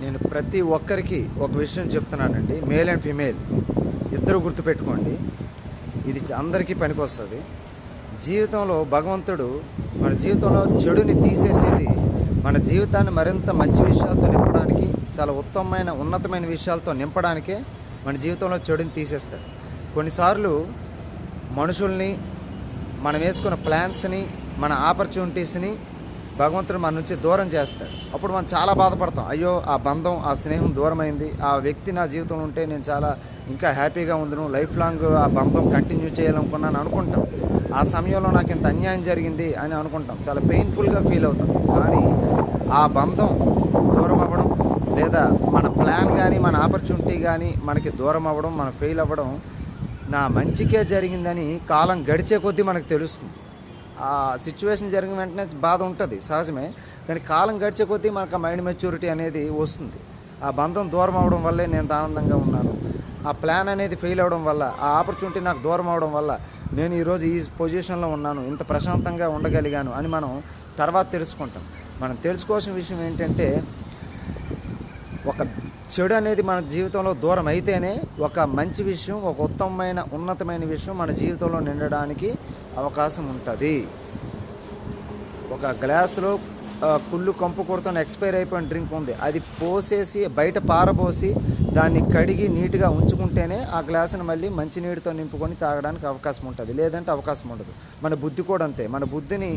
నేను ప్రతి ఒక్కరికి ఒక విషయం చెప్తున్నానండి, మేల్ అండ్ ఫీమేల్ ఇద్దరు గుర్తుపెట్టుకోండి. ఇది అందరికీ పనికొస్తుంది. జీవితంలో భగవంతుడు మన జీవితంలో చెడుని తీసేసేది మన జీవితాన్ని మరింత మంచి విషయాలతో నింపడానికి, చాలా ఉత్తమమైన ఉన్నతమైన విషయాలతో నింపడానికే మన జీవితంలో చెడుని తీసేస్తాడు. కొన్నిసార్లు మనుషుల్ని, మనం వేసుకున్న ప్లాన్స్ని, మన ఆపర్చునిటీస్ని భగవంతుడు మన నుంచి దూరం చేస్తాడు. అప్పుడు మనం చాలా బాధపడతాం. అయ్యో, ఆ బంధం, ఆ స్నేహం దూరమైంది, ఆ వ్యక్తి నా జీవితంలో ఉంటే నేను చాలా ఇంకా హ్యాపీగా ఉందును, లైఫ్ లాంగ్ ఆ బంధం కంటిన్యూ చేయాలనుకున్నాను అనుకుంటాం. ఆ సమయంలో నాకు ఇంత అన్యాయం జరిగింది అని అనుకుంటాం, చాలా పెయిన్ఫుల్గా ఫీల్ అవుతాం. కానీ ఆ బంధం దూరం అవ్వడం, లేదా మన ప్లాన్ కానీ మన ఆపర్చునిటీ కానీ మనకి దూరం అవ్వడం, మనం ఫెయిల్ అవ్వడం నా మంచికే జరిగిందని కాలం గడిచే కొద్దీ మనకు తెలుస్తుంది. ఆ సిచ్యువేషన్ జరిగిన వెంటనే బాధ ఉంటుంది, సహజమే. కానీ కాలం గడిచే కొద్దీ మనకు ఆ మైండ్ మెచ్యూరిటీ అనేది వస్తుంది. ఆ బంధం దూరం అవడం వల్లే నేను ఆనందంగా ఉన్నాను, ఆ ప్లాన్ అనేది ఫెయిల్ అవ్వడం వల్ల, ఆ ఆపర్చునిటీ నాకు దూరం అవడం వల్ల నేను ఈరోజు ఈ పొజిషన్లో ఉన్నాను, ఇంత ప్రశాంతంగా ఉండగలిగాను అని మనం తర్వాత తెలుసుకుంటాం. మనం తెలుసుకోవాల్సిన విషయం ఏంటంటే, ఒక చెడు అనేది మన జీవితంలో దూరం అయితేనే ఒక మంచి విషయం, ఒక ఉత్తమమైన ఉన్నతమైన విషయం మన జీవితంలో నిండడానికి అవకాశం ఉంటుంది. ఒక గ్లాసులో కుళ్ళు కంపు కొడుతున్న ఎక్స్పైర్ అయిపోయిన డ్రింక్ ఉంది, అది పోసేసి బయట పారబోసి దాన్ని కడిగి నీట్గా ఉంచుకుంటేనే ఆ గ్లాసుని మళ్ళీ మంచి నీటితో నింపుకొని తాగడానికి అవకాశం ఉంటుంది, లేదంటే అవకాశం ఉండదు. మన బుద్ధి కూడా అంతే. మన బుద్ధిని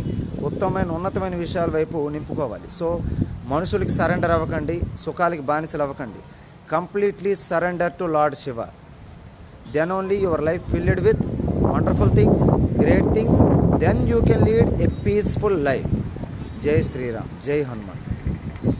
ఉత్తమమైన ఉన్నతమైన విషయాల వైపు నింపుకోవాలి. సో మనుషులకి సరెండర్ అవ్వకండి, సుఖాలకి బానిసలు అవ్వకండి. Completely surrender to Lord Shiva. Then only your life filled with wonderful things, great things. Then you can lead a peaceful life. Jai Shriram, జై హనుమాన్.